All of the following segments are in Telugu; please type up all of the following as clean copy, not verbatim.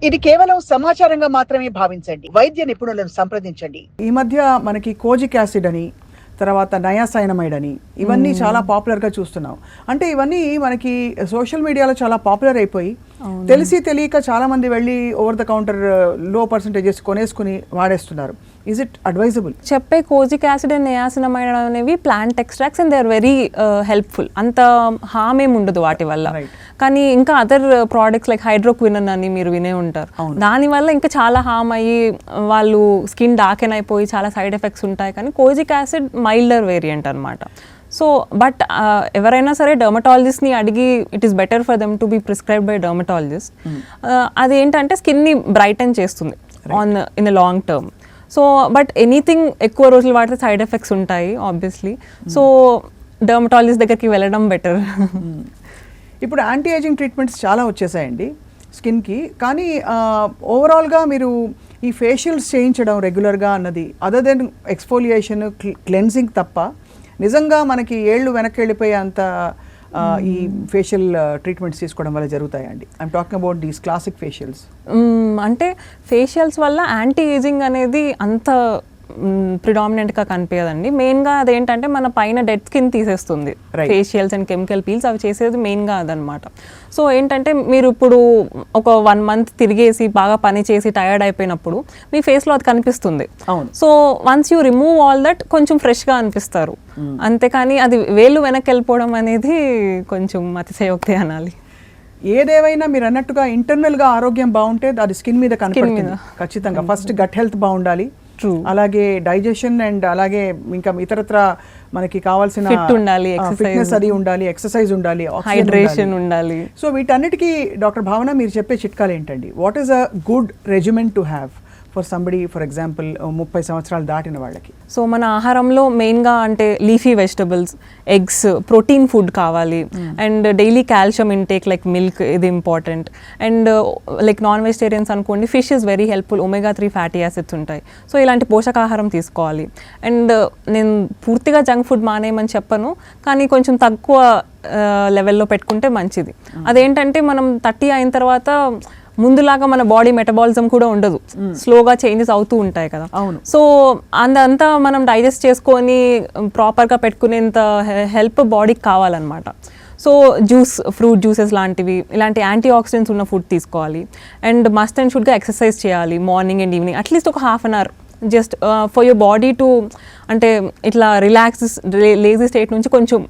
ఇది కేవలం సమాచారంగా మాత్రమే భావించండి. వైద్య నిపుణులను సంప్రదించండి. ఈ మధ్య మనకి కోజిక్ యాసిడ్ అని, తర్వాత నయాసైనమైడ్ అని, ఇవన్నీ చాలా పాపులర్గా చూస్తున్నాం. అంటే ఇవన్నీ మనకి సోషల్ మీడియాలో చాలా పాపులర్ అయిపోయి తెలిసి తెలియక చాలా మంది వెళ్ళి ఓవర్ ద కౌంటర్ లో పర్సంటేజెస్ కొనేసుకుని వాడేస్తున్నారు. Is it advisable? చెప్పే కోజిక్ యాసిడ్ అండ్ నియాసినమైడ్ అనేవి plant extracts and they are very helpful. అంత హామ్ ఏమి ఉండదు వాటి వల్ల. కానీ ఇంకా అదర్ ప్రోడక్ట్స్ లైక్ హైడ్రోక్వినన్ అని మీరు వినే ఉంటారు. దానివల్ల ఇంకా చాలా హామ్ అయ్యి వాళ్ళు స్కిన్ డార్కెన్ అయిపోయి చాలా సైడ్ ఎఫెక్ట్స్ ఉంటాయి. కానీ కోజిక్ యాసిడ్ మైల్డర్ వేరియంట్ అనమాట. సో బట్ ఎవరైనా సరే డర్మటాలజిస్ట్ని అడిగి it is better for them to be prescribed by dermatologist. అదేంటంటే స్కిన్ని బ్రైటన్ చేస్తుంది in the long term. So but anything ఎక్కువ రోజులు వాడితే సైడ్ ఎఫెక్ట్స్ ఉంటాయి ఆబ్వియస్లీ. సో డర్మటాలజిస్ట్ దగ్గరికి వెళ్ళడం బెటర్. ఇప్పుడు యాంటీ ఏజింగ్ ట్రీట్మెంట్స్ చాలా వచ్చేసాయండి స్కిన్కి. కానీ ఓవరాల్గా మీరు ఈ ఫేషియల్స్ చేయించడం రెగ్యులర్గా అన్నది అదర్ దెన్ ఎక్స్ఫోలియేషన్, క్లెన్సింగ్ తప్ప నిజంగా మనకి ఏళ్ళు వెనక్కి వెళ్ళిపోయే అంత ఈ ఫేషియల్ ట్రీట్మెంట్స్ తీసుకోవడం వల్ల జరుగుతాయండి? I'm talking about these classic facials. అంటే ఫేషియల్స్ వల్ల యాంటీ ఏజింగ్ అనేది అంత ప్రిడామినెంట్గా కనిపించదండి. మెయిన్గా అదేంటంటే మన పైన డెడ్ స్కిన్ తీసేస్తుంది. ఫేషియల్స్ అండ్ కెమికల్ పీల్స్ అవి చేసేది మెయిన్గా అదనమాట. సో ఏంటంటే మీరు ఇప్పుడు ఒక 1 month తిరిగేసి బాగా పని చేసి టయర్డ్ అయిపోయినప్పుడు మీ ఫేస్లో అది కనిపిస్తుంది. So once you remove all that కొంచెం ఫ్రెష్గా అనిపిస్తారు. అంతేకాని అది వేళ్ళు వెనక్కి వెళ్ళిపోవడం అనేది కొంచెం అతిశయోక్తి అనాలి. ఏదేవైనా మీరు అన్నట్టుగా ఇంటర్నల్గా ఆరోగ్యం బాగుంటే అది స్కిన్ మీద కనిపిస్తుంది ఖచ్చితంగా. ఫస్ట్ గట్ హెల్త్ బాగుండాలి, అలాగే డైజెషన్ అండ్ అలాగే ఇంకా ఇతరత్ర మనకి కావాల్సిన ఫిట్నెస్ అది ఉండాలి, ఎక్సర్సైజ్ ఉండాలి, హైడ్రేషన్ ఉండాలి. సో వీటన్నిటికీ డాక్టర్ భావన మీరు చెప్పే చిట్కాలు ఏంటండి? What is a good regimen to have for somebody, for example 30 సంవత్సరాలు దాటిన వాళ్ళకి? సో మన ఆహారంలో మెయిన్గా అంటే leafy vegetables, eggs, protein food కావాలి. And daily calcium intake like milk, ఇది important. And like non vegetarians అనుకోండి, fish is very helpful, omega-3 fatty acids ఉంటాయి. సో ఇలాంటి పోషకాహారం తీసుకోవాలి. అండ్ నేను పూర్తిగా జంక్ ఫుడ్ మానేయమని చెప్పను, కానీ కొంచెం తక్కువ లెవెల్లో పెట్టుకుంటే మంచిది. అదేంటంటే మనం 30 అయిన తర్వాత ముందులాగా మన బాడీ మెటబాలిజం కూడా ఉండదు, స్లోగా చేంజెస్ అవుతూ ఉంటాయి కదా. సో అదంతా మనం డైజెస్ట్ చేసుకొని ప్రాపర్గా పెట్టుకునేంత హెల్ప్ బాడీకి కావాలన్నమాట. సో ఫ్రూట్ జ్యూసెస్ లాంటివి, ఇలాంటి యాంటీ ఆక్సిడెంట్స్ ఉన్న ఫుడ్ తీసుకోవాలి. అండ్ మస్ట్ అండ్ షుడ్గా ఎక్సర్సైజ్ చేయాలి మార్నింగ్ అండ్ ఈవినింగ్, అట్లీస్ట్ ఒక ½ an hour just for your body to అంటే ఇట్లా లేజీ స్టేట్ నుంచి కొంచెం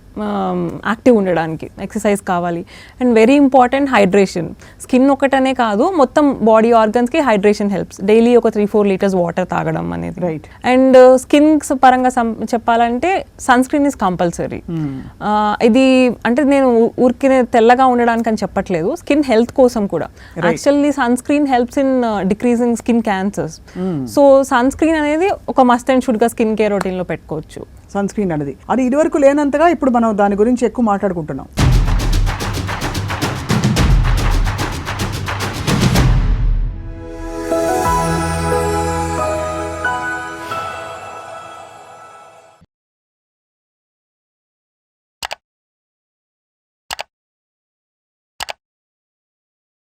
యాక్టివ్ ఉండడానికి ఎక్సర్సైజ్ కావాలి. And very important hydration. Skin ఒకటనే కాదు, మొత్తం బాడీ ఆర్గన్స్కి హైడ్రేషన్ హెల్ప్స్. డైలీ ఒక 3-4 liters వాటర్ తాగడం అనేది. అండ్ స్కిన్ పరంగా చెప్పాలంటే సన్ స్క్రీన్ ఇస్ కంపల్సరీ. ఇది అంటే నేను ఊరికి తెల్లగా ఉండడానికి అని చెప్పట్లేదు, స్కిన్ హెల్త్ కోసం కూడా. Actually sunscreen helps in decreasing skin cancers. So sunscreen అనేది ఒక మస్ట్ అండ్ షుడ్గా స్కిన్ కేర్ రొటీన్లో పెట్టుకోవచ్చు. సన్ స్క్రీన్ అనేది అది ఇదివరకు లేనంతగా ఇప్పుడు మనం దాని గురించి ఎక్కువ మాట్లాడుకుంటున్నాం.